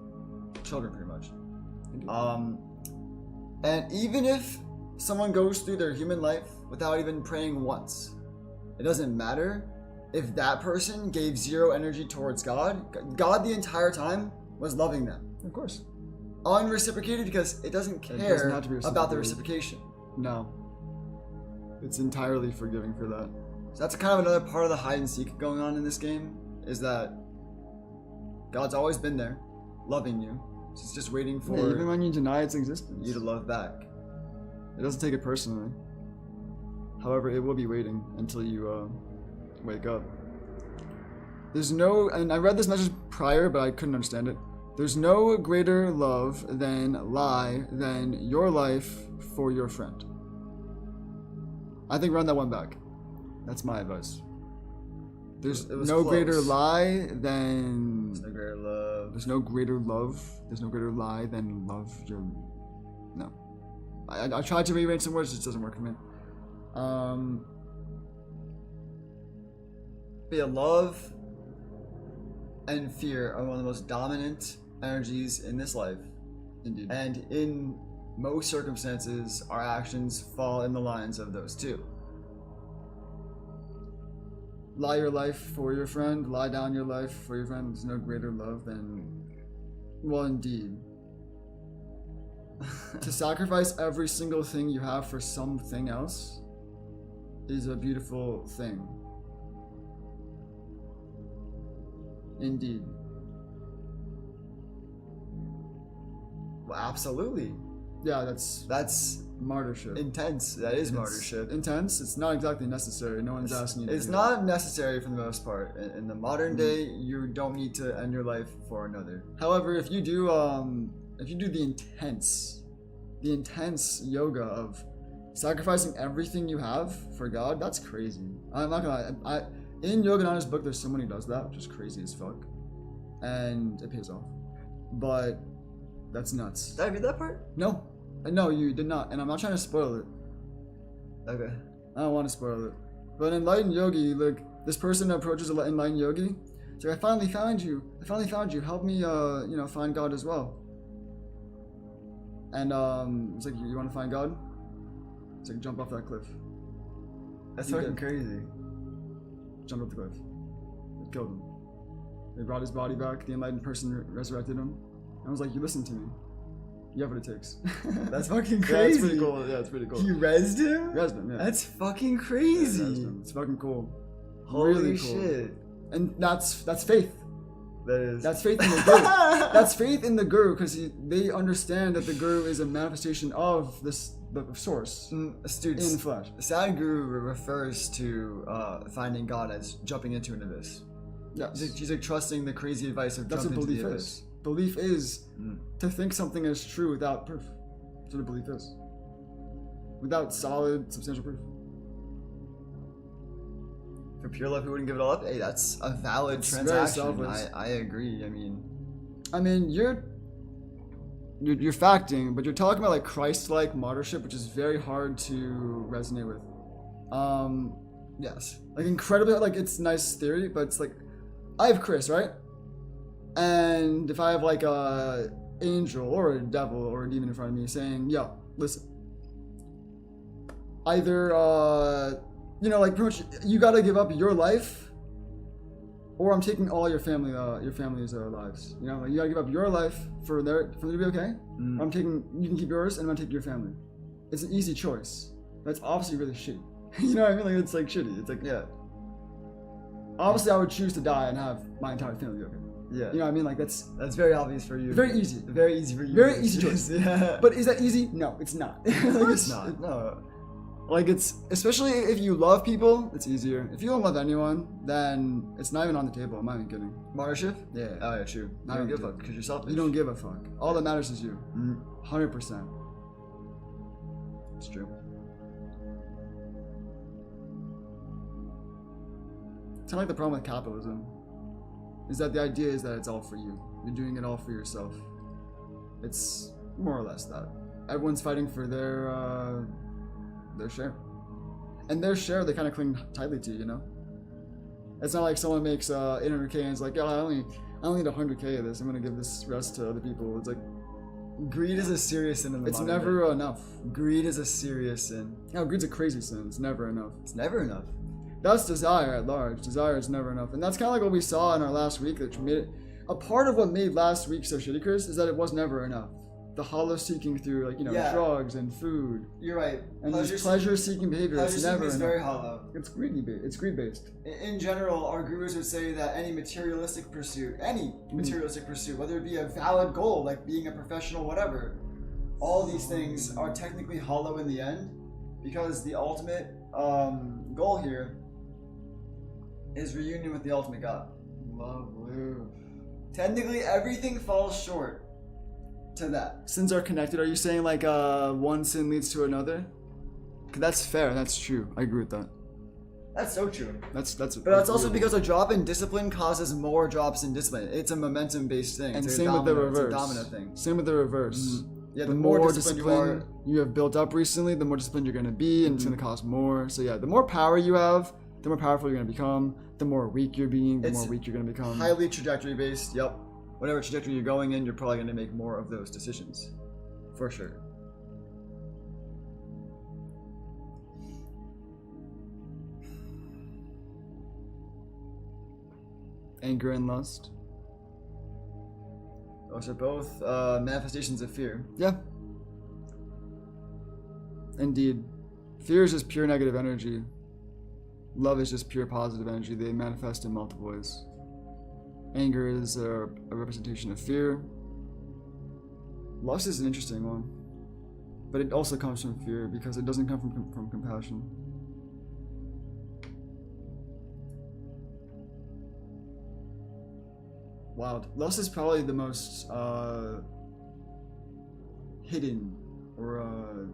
children, pretty much. And even if someone goes through their human life without even praying once, it doesn't matter. If that person gave zero energy towards God, God the entire time was loving them. Of course. Unreciprocated, because it doesn't care doesn't have to be about the reciprocated. reciprocation. No. It's entirely forgiving for that. So that's kind of another part of the hide and seek going on in this game, is that God's always been there, loving you. He's just waiting for Yeah, even when you deny its existence. you to love back. It doesn't take it personally. However, it will be waiting until you wake up. There's no, and I read this message prior, but I couldn't understand it. There's no greater love than lie than your life for your friend. I think run that one back. That's my advice. There's It was no close. greater lie than... There's no greater love. There's no greater love. There's no greater lie than love your... No. I tried to rearrange some words, it just doesn't work for me. But yeah, love and fear are one of the most dominant energies in this life. Indeed. And in most circumstances, our actions fall in the lines of those two. Lie your life for your friend, lie down your life for your friend. There's no greater love than... Well, indeed. To sacrifice every single thing you have for something else is a beautiful thing. Indeed. Well, absolutely. Yeah, that's martyrship. Intense. That is It's martyrship. intense. It's not exactly necessary. No one's asking you to It's do not necessary for the most part. In the modern day, you don't need to end your life for another. that. However, if you do the intense yoga of sacrificing everything you have for God, that's crazy. I'm not gonna lie. In Yogananda's book, there's someone who does that, which is crazy as fuck, and it pays off. But that's nuts. Did I read that part? No, you did not, and I'm not trying to spoil it. Okay. I don't want to spoil it. But an enlightened yogi, like, this person approaches an enlightened yogi. So I finally found you. Help me, find God as well. And it's like, you want to find God? It's like, jump off that cliff. That's You fucking did. crazy. Jumped off the cliff. It killed him. They brought his body back. The enlightened person resurrected him. And I was like, you listen to me. You have what it takes. That's fucking Yeah, crazy. it's pretty cool. Yeah, it's pretty cool. He rezzed him? Rezzed him, yeah. That's fucking Yeah, crazy. rezzed him. It's fucking cool. Holy Really cool. shit. And that's faith. That is. That's faith in the guru. That's faith in the guru, because they understand that the guru is a manifestation of the source in Students, flesh. Sadhguru refers to finding God as jumping into an abyss. Yes, He's like trusting the crazy advice of that's jump what into belief the is. abyss. Belief is Mm. to think something is true without proof. That's what a belief is. Without solid, substantial proof. For pure love, who wouldn't give it all up? Hey, that's a valid It's very transaction. selfless. I agree. I mean, You're facting, but you're talking about like Christ-like martyrship, which is very hard to resonate with. yes. Like incredibly, like it's nice theory, but it's like I have Chris, right? And if I have like a angel or a devil or a demon in front of me saying, "Yo, listen, either like pretty much you got to give up your life or I'm taking all your family's lives. You know, like you gotta give up your life for them to be okay. Mm. Or you can keep yours, and I'm gonna take your family. It's an easy choice. That's obviously really shitty. You know what I mean? Like it's like shitty. It's like Yeah. obviously I would choose to die and have my entire family be okay. Yeah. You know what I mean? Like that's very obvious for you. very easy. Very easy for you. Very easy choice. Yeah. But is that easy? No, it's not. Like, of course not. No. Like it's especially if you love people, it's easier. If you don't love anyone, then it's not even on the table. I'm not even kidding. Martyrdom? Yeah. Oh yeah, true. I You don't don't give do a it. fuck because you're selfish. You don't give a fuck. All that matters is you. Mm. 100%. It's true. It's kind of like the problem with capitalism. Is that the idea is that it's all for you. You're doing it all for yourself. It's more or less that. Everyone's fighting for their share. And their share, they kind of cling tightly to, you know? It's not like someone makes 800K and is like, yeah, I only need 100K of this. I'm going to give this rest to other people. It's like, Greed is a serious sin in the it's modern never day. enough. Greed is a serious sin. No, greed's a crazy sin. It's never enough. It's never enough. That's desire at large. Desire is never enough. And that's kind of like what we saw in our last week, which made it, a part of what made last week so shitty, Chris, is that it was never enough. The hollow seeking through, like, you know, Yeah. drugs and food You're right. and this pleasure seeking behavior. Pleasure It's seeking never is enough. very hollow. It's greed based. In general, our gurus would say that any materialistic pursuit, whether it be a valid goal, like being a professional, whatever, all these things are technically hollow in the end, because the ultimate goal here is reunion with the ultimate God. Love, live. Technically, everything falls short to that. Sins are connected. Are you saying like one sin leads to another? 'Cause that's fair. That's true. I agree with that. That's so true. That's. But that's also because a drop in discipline causes more drops in discipline. It's a momentum-based thing. and It's a same with the domino- reverse. It's a domino thing. Same with the reverse. Yeah, The more discipline you have built up recently, the more disciplined you're going to be, and it's going to cost more. So yeah, the more power you have, the more powerful you're going to become. The more weak you're being, the It's more weak you're going to become. highly trajectory-based. Yep. Whatever trajectory you're going in, you're probably going to make more of those decisions. For sure. Anger and lust. Those are both manifestations of fear. Yeah. Indeed. Fear is just pure negative energy. Love is just pure positive energy. They manifest in multiple ways. Anger is a representation of fear. Lust is an interesting one. But it also comes from fear because it doesn't come from compassion. Wild. Lust is probably the most hidden or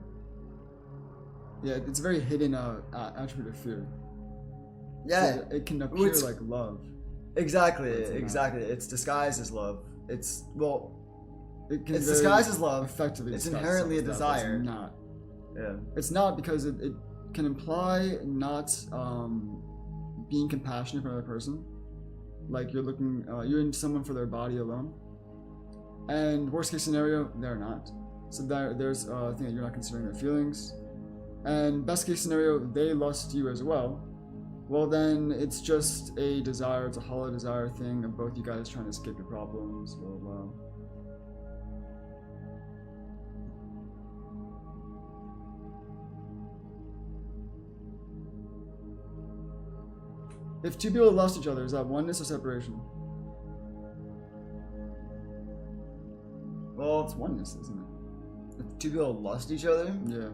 yeah, it's a very hidden attribute of fear. Yeah. So it can appear It's- like love. Exactly. It's not. Exactly. It's disguised as love. It's well. It can It's very disguised as love. Effectively, It's disguise inherently itself a as that, but desire. It's not. Yeah. It's not because it can imply not being compassionate for another person. Like you're you're in someone for their body alone. And worst case scenario, they're not. So there's a thing that you're not considering their feelings. And best case scenario, they lust you as well. Well, then it's just a desire. It's a hollow desire thing of both you guys trying to escape your problems. Blah, blah, blah. If two people lust each other, is that oneness or separation? Well, It's oneness, isn't it? if two people lust each other. Yeah.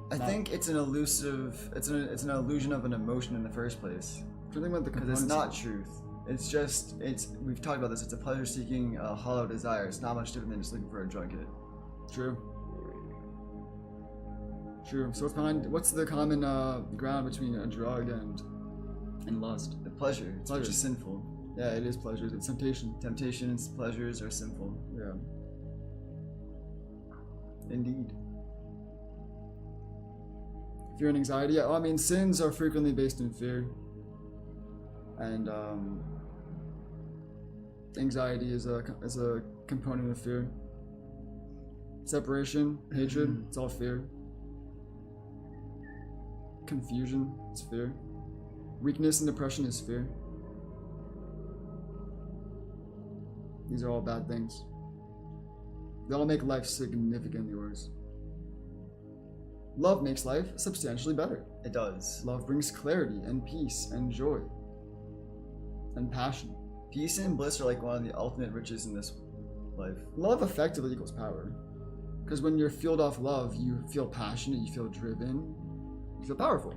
I Not- think it's an elusive. It's an illusion of an emotion in the first place. Something about the Because components. it's not truth. It's just. We've talked about this. It's a pleasure-seeking, hollow desire. It's not much different than just looking for a drug hit. True. True. So what's the common ground between a drug and lust? The pleasure. It's Pleasure. which is sinful. Yeah, it is pleasures. It's temptation. Temptations, pleasures are sinful. Yeah. Indeed. Fear and anxiety. Yeah, I mean, sins are frequently based in fear. And anxiety is a component of fear. Separation, hatred, it's all fear. Confusion, it's fear. Weakness and depression is fear. These are all bad things. They all make life significantly worse. Love makes life substantially better. It does. Love brings clarity and peace and joy and passion. Peace and bliss are like one of the ultimate riches in this life. Love effectively equals power. Because when you're fueled off love, you feel passionate, you feel driven, you feel powerful.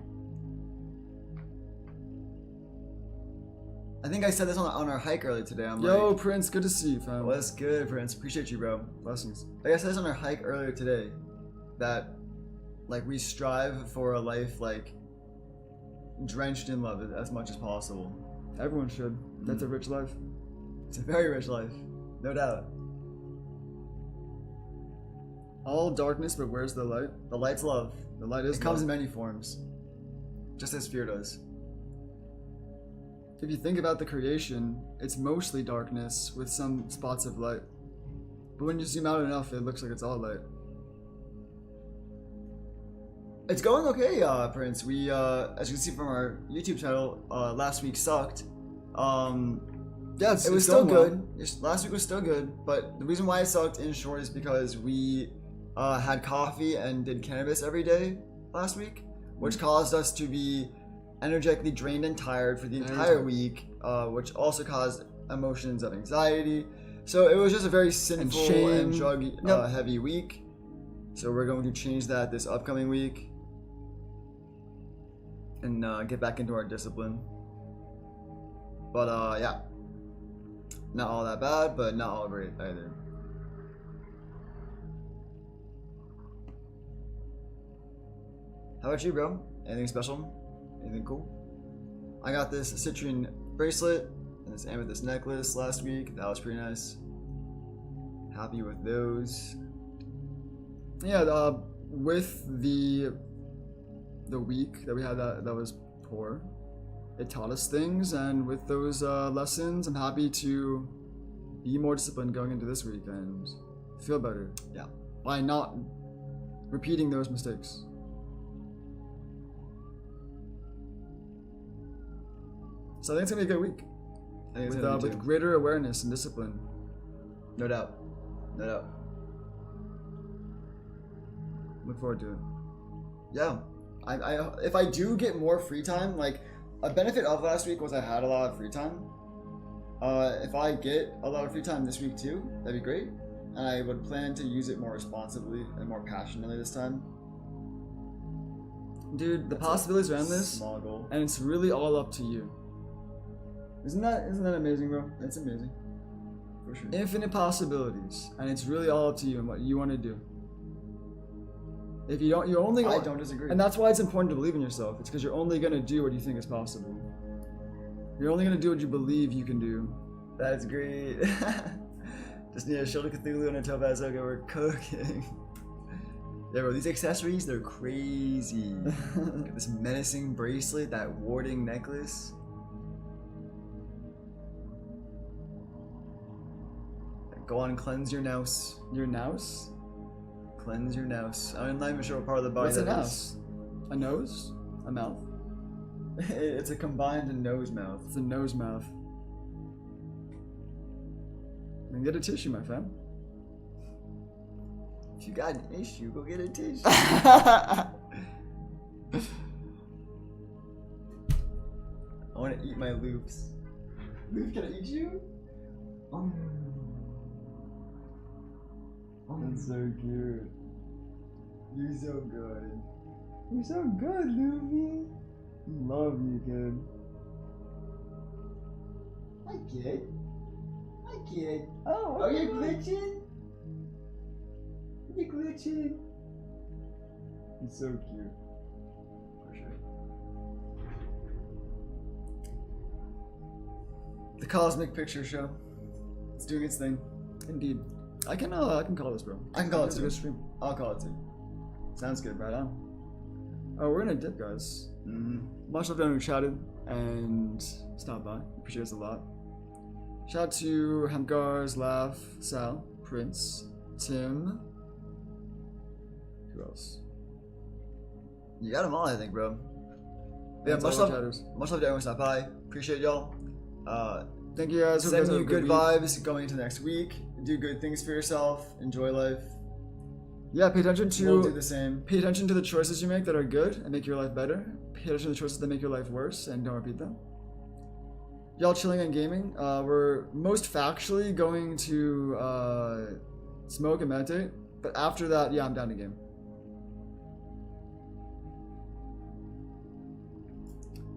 I think I said this on our hike earlier today. I'm Yo, like, Prince, good to see you, fam. what's good, Prince? Appreciate you, bro. Blessings. Like I said this on our hike earlier today, that like we strive for a life like drenched in love as much as possible. Everyone should. That's a rich life. It's a very rich life, no doubt. All darkness, but where's the light? The light's love. The light is It comes love. in many forms, just as fear does. If you think about the creation, it's mostly darkness with some spots of light. But when you zoom out enough, it looks like it's all light. It's going okay, Prince. We, as you can see from our YouTube title, last week sucked. Yeah, It was still good. Last week was still good, but the reason why it sucked, in short, is because we had coffee and did cannabis every day last week, which caused us to be energetically drained and tired for the entire week, which also caused emotions of anxiety. So it was just a very sinful shame. and drug heavy week. So we're going to change that this upcoming week and get back into our discipline. But yeah, not all that bad, but not all great either. How about you, bro? Anything special? Anything cool? I got this citrine bracelet and this amethyst necklace last week. That was pretty nice. Happy with those. Yeah, with the week that we had that was poor, it taught us things, and with those lessons, I'm happy to be more disciplined going into this week and feel better. Yeah. By not repeating those mistakes. So I think it's gonna be a good week I think it's gonna be with too. greater awareness and discipline. No doubt. No doubt. Look forward to it. Yeah. I if I do get more free time, like a benefit of last week was I had a lot of free time. If I get a lot of free time this week too, that'd be great. And I would plan to use it more responsibly and more passionately this time. Dude, the That's possibilities a around this, small goal. and it's really all up to you. Isn't that amazing, bro? That's amazing. For sure. Infinite possibilities, and it's really all up to you and what you want to do. If you don't, you're only. I don't disagree. And that's why it's important to believe in yourself. It's because you're only gonna do what you think is possible. You're only gonna do what you believe you can do. That's great. Just need a shoulder Cthulhu and a Topaz Ogre. We're cooking. Yeah, bro, these accessories, they're crazy. Got this menacing bracelet, that warding necklace. Go on and cleanse your nous. Your nous? Cleanse your nous. I'm not even sure what part of the body What's a that nous? A nose? A mouth? is. It's a combined nose mouth. It's a nose mouth. Then get a tissue, my friend. If you got an issue, go get a tissue. I want to eat my loops. Loop, can I eat you? That's so cute. You're so good. You're so good, Luffy. Love you, kid. Hi, kid. Hi, kid. Oh, Are you glitching? Are you glitching? He's so cute. For sure. The Cosmic Picture Show. It's doing its thing. Indeed. I can call this, bro. I can call it It's a too. good stream. I'll call it too. Sounds good, right on. Oh, we're gonna dip, guys. Mm-hmm. Much love to everyone who chatted and stopped by. Appreciate it a lot. Shout out to Hemgars, Lav, Sal, Prince, Tim. Who else? You got them all, I think, bro. Yeah, That's much all that love. matters. Much love to everyone stop by. Appreciate y'all. Thank you guys. Hope you guys Sending have you a good week. vibes going into next week. Do good things for yourself. Enjoy life. Yeah, pay attention We'll do to the same. pay attention to the choices you make that are good and make your life better. Pay attention to the choices that make your life worse and don't repeat them. Y'all chilling and gaming. We're most factually going to smoke and meditate, but after that, yeah, I'm down to game.